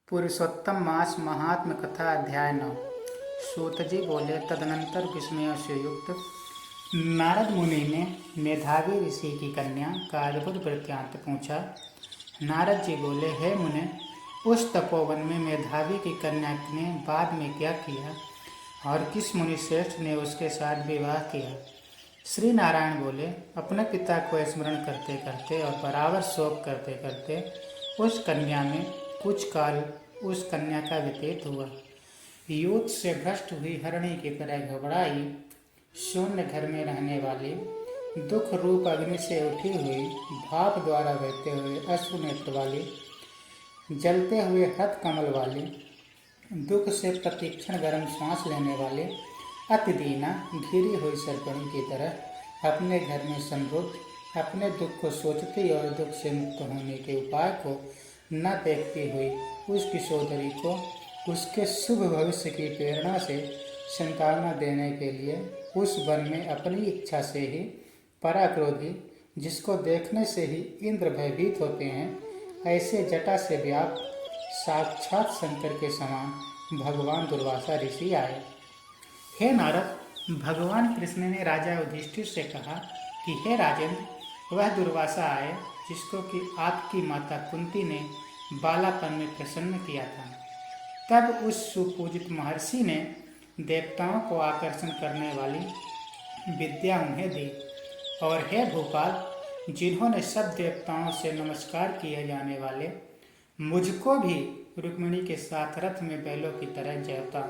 पुरुषोत्तम मास महात्म कथा अध्याय 9। सूत जी बोले, तदनंतर विस्मयों से युक्त नारद मुनि ने मेधावी ऋषि की कन्या का अद्भुत वृत्तांत पूछा। नारद जी बोले, हे मुने, उस तपोवन में मेधावी की कन्या ने बाद में क्या किया और किस मुनि श्रेष्ठ ने उसके साथ विवाह किया? श्री नारायण बोले, अपने पिता को स्मरण करते करते और बराबर शोक करते करते उस कन्या में कुछ काल उस कन्या का व्यतीत हुआ। युद्ध से भ्रष्ट हुई हरणी की तरह घबराई, शून्य घर में रहने वाली, दुख रूप अग्नि से उठी हुई, भाप द्वारा बहते हुए अश्रु नेत्र वाली, जलते हुए हथ कमल वाली, दुख से प्रतिक्षण गर्म सांस लेने वाली, अति दीना घिरी हुई सर्पणी की तरह अपने घर में समृद्ध, अपने दुख को सोचती और दुख से मुक्त होने के उपाय को न देखती हुई उस किशोरी को उसके शुभ भविष्य की प्रेरणा से संतावना देने के लिए उस वन में अपनी इच्छा से ही पराक्रोधी, जिसको देखने से ही इंद्र भयभीत होते हैं, ऐसे जटा से व्याप्त साक्षात शंकर के समान भगवान दुर्वासा ऋषि आए। हे नारद, भगवान कृष्ण ने राजा युधिष्ठिर से कहा कि हे राजेंद्र, वह दुर्वासा आए जिसको कि आपकी माता कुंती ने बालापन में प्रसन्न किया था। तब उस सुपूजित महर्षि ने देवताओं को आकर्षण करने वाली विद्या उन्हें दी। और हे भोपाल, जिन्होंने सब देवताओं से नमस्कार किए जाने वाले मुझको भी रुक्मिणी के साथ रथ में बैलों की तरह जयता।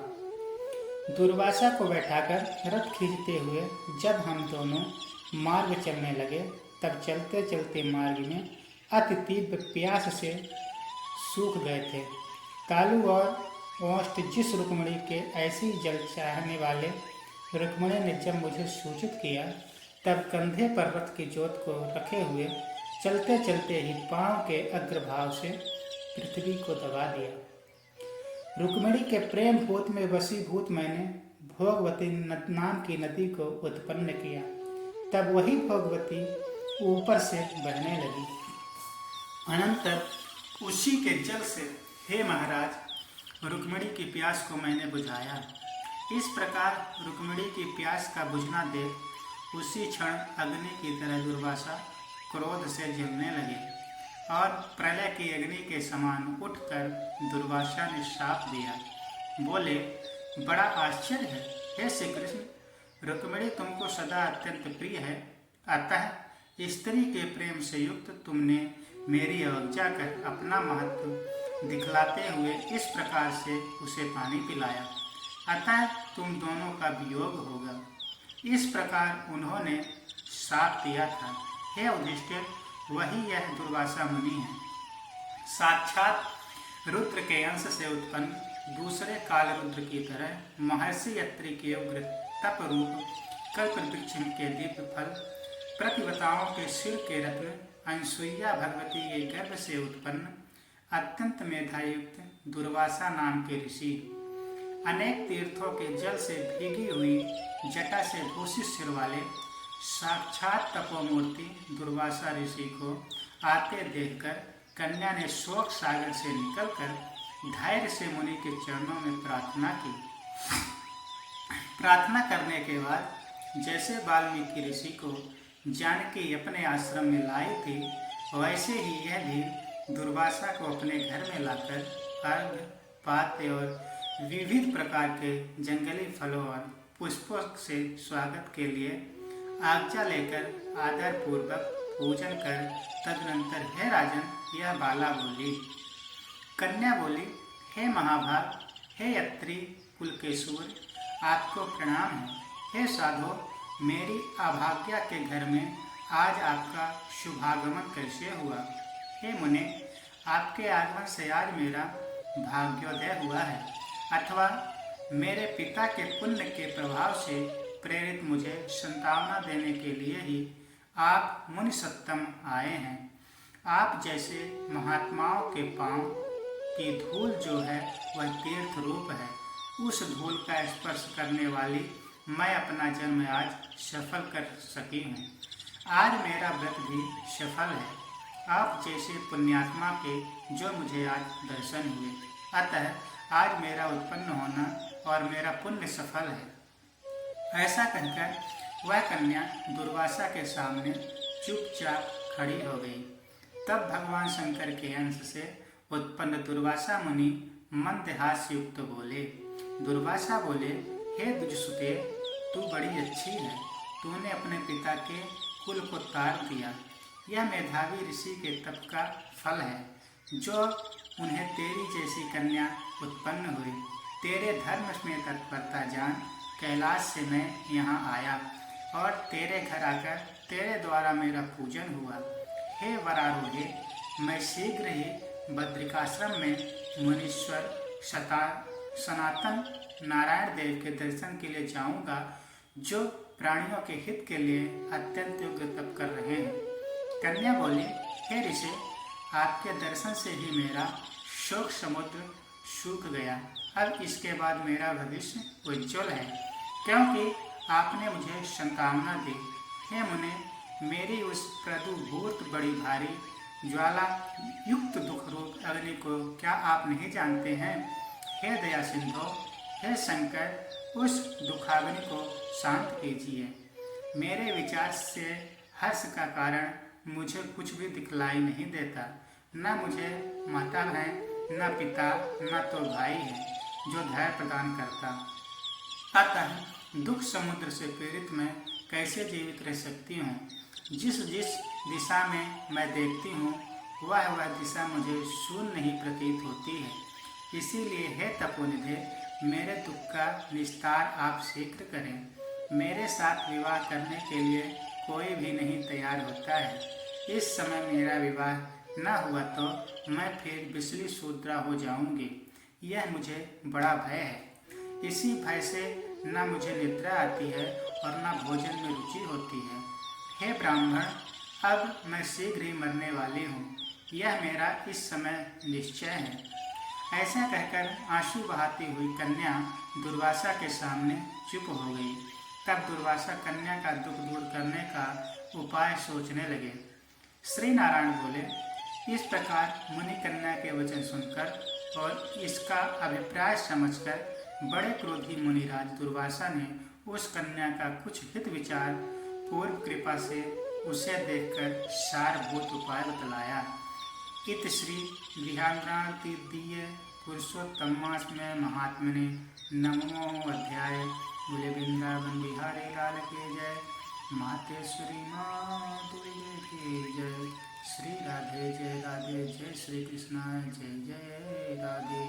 दुर्वासा को बैठाकर रथ खींचते हुए जब हम दोनों मार्ग चलने लगे, तब चलते चलते मार्ग में अति तीव्र प्यास से सूख गए थे। कालू और ओष्ठ जिस रुक्मिणी के ऐसी जल चाहने वाले रुक्मिणी ने जब मुझे सूचित किया, तब कंधे पर रथ की जोत को रखे हुए चलते चलते ही पांव के अग्रभाव से पृथ्वी को दबा दिया। रुक्मिणी के प्रेम भूत में वशीभूत मैंने भोगवती नाम की नदी को उत्पन्न किया। तब वही भोगवती ऊपर से बहने लगी। अनंतर उसी के जल से, हे महाराज, रुक्मिणी की प्यास को मैंने बुझाया। इस प्रकार रुक्मिणी की प्यास का बुझना देख उसी क्षण अग्नि की तरह दुर्वासा क्रोध से जलने लगे और प्रलय की अग्नि के समान उठकर दुर्वासा ने शाप दिया। बोले, बड़ा आश्चर्य है हे श्री कृष्ण, रुक्मिणी तुमको सदा अत्यंत प्रिय है, अतः स्त्री के प्रेम से युक्त तुमने मेरी अवज्ञा कर अपना महत्व दिखलाते हुए इस प्रकार से उसे पानी पिलाया, अतः तुम दोनों का वियोग होगा। इस प्रकार उन्होंने शाप दिया था। हे युधिष्ठिर, वही यह दुर्वासा मुनि है। साक्षात रुद्र के अंश से उत्पन्न दूसरे काल रुद्र की तरह महर्षि अत्रि के उग्र तप रूप कल्प वृक्ष के दिव्य फल, प्रतिवताओं के सिर के रत्न, अनसुईया भगवती के गर्भ से उत्पन्न अत्यंत मेधायुक्त दुर्वासा नाम के ऋषि, अनेक तीर्थों के जल से भीगी हुई जटा से भूषित सिर वाले साक्षात तपोमूर्ति दुर्वासा ऋषि को आते देखकर कन्या ने शोक सागर से निकलकर धैर्य से मुनि के चरणों में प्रार्थना की। प्रार्थना करने के बाद जैसे वाल्मीकि ऋषि को जानकी अपने आश्रम में लाई थी, वैसे ही यह भी दुर्वासा को अपने घर में लाकर अर्घ्य, पात्र और विविध प्रकार के जंगली फलों और पुष्पों से स्वागत के लिए आज्ञा लेकर आदर पूर्वक पूजन कर तदनंतर, हे राजन, यह बाला बोली। कन्या बोली, हे महाभाग, हे अत्रि कुल के सूर्य, आपको प्रणाम है। हे साधो, मेरी अभाग्या के घर में आज आपका शुभागमन कैसे हुआ? हे मुने, आपके आगमन से आज मेरा भाग्योदय हुआ है, अथवा मेरे पिता के पुण्य के प्रभाव से प्रेरित मुझे संतावना देने के लिए ही आप मुनि सत्तम आए हैं। आप जैसे महात्माओं के पांव की धूल जो है वह तीर्थ रूप है, उस धूल का स्पर्श करने वाली मैं अपना जन्म आज सफल कर सकी हूँ। आज मेरा व्रत भी सफल है। आप जैसे पुण्यात्मा के जो मुझे आज दर्शन हुए, अतः आज मेरा उत्पन्न होना और मेरा पुण्य सफल है। ऐसा कहकर वह कन्या दुर्वासा के सामने चुपचाप खड़ी हो गई। तब भगवान शंकर के अंश से उत्पन्न दुर्वासा मुनि मंदहास्य युक्त बोले। दुर्वासा बोले, हे द्विजसुते, तू बड़ी अच्छी है। तूने अपने पिता के कुल को तार दिया। यह मेधावी ऋषि के तप का फल है जो उन्हें तेरी जैसी कन्या उत्पन्न हुई। तेरे धर्म में तत्परता जान कैलाश से मैं यहाँ आया और तेरे घर आकर तेरे द्वारा मेरा पूजन हुआ। हे वरारोहे, मैं शीघ्र ही बद्रिकाश्रम में मुनीश्वर सनातन नारायण देव के दर्शन के लिए जाऊंगा, जो प्राणियों के हित के लिए अत्यंत योग्य तप कर रहे हैं। कन्या बोली, हे ऋषि, आपके दर्शन से ही मेरा शोक समुद्र सूख गया। अब इसके बाद मेरा भविष्य उज्ज्वल है, क्योंकि आपने मुझे संकामना दी। हे मुने, मेरी उस प्रदुभूत बड़ी भारी ज्वाला युक्त दुख रूप अग्नि को क्या आप नहीं जानते हैं? हे दया सिंधु, हे शंकर, उस दुखाग्नि को शांत कीजिए। मेरे विचार से हर्ष का कारण मुझे कुछ भी दिखलाई नहीं देता। न मुझे माता है, न पिता, न तो भाई है जो धैर्य प्रदान करता। अतः दुख समुद्र से पीड़ित मैं कैसे जीवित रह सकती हूँ? जिस जिस दिशा में मैं देखती हूँ वह दिशा मुझे शून्य ही प्रतीत होती है। इसीलिए हे तपोनिधे, मेरे दुख का निस्तार आप शीघ्र करें। मेरे साथ विवाह करने के लिए कोई भी नहीं तैयार होता है। इस समय मेरा विवाह न हुआ तो मैं फिर बिजली शूद्रा हो जाऊंगी। यह मुझे बड़ा भय है। इसी भय से न मुझे निद्रा आती है और न भोजन में रुचि होती है। हे ब्राह्मण, अब मैं शीघ्र ही मरने वाली हूँ। यह मेरा इस समय निश्चय है। ऐसा कहकर आंसू बहाती हुई कन्या दुर्वासा के सामने चुप हो गई। तब दुर्वासा कन्या का दुख दूर करने का उपाय सोचने लगे। श्री नारायण बोले, इस प्रकार मुनि कन्या के वचन सुनकर और इसका अभिप्राय समझकर बड़े क्रोधी मुनिराज दुर्वासा ने उस कन्या का कुछ हित विचार पूर्व कृपा से उसे देखकर सारभूत उपाय बतलाया। इत श्री विहांगातीय पुरुषोत्तमास में महात्मने नमो अध्याय। बोले वृंदावन बिहारी लाल के जय। मातेश्वरी माँ दुर्गे की जय। श्री राधे जय राधे, जय श्री कृष्ण जय जय राधे।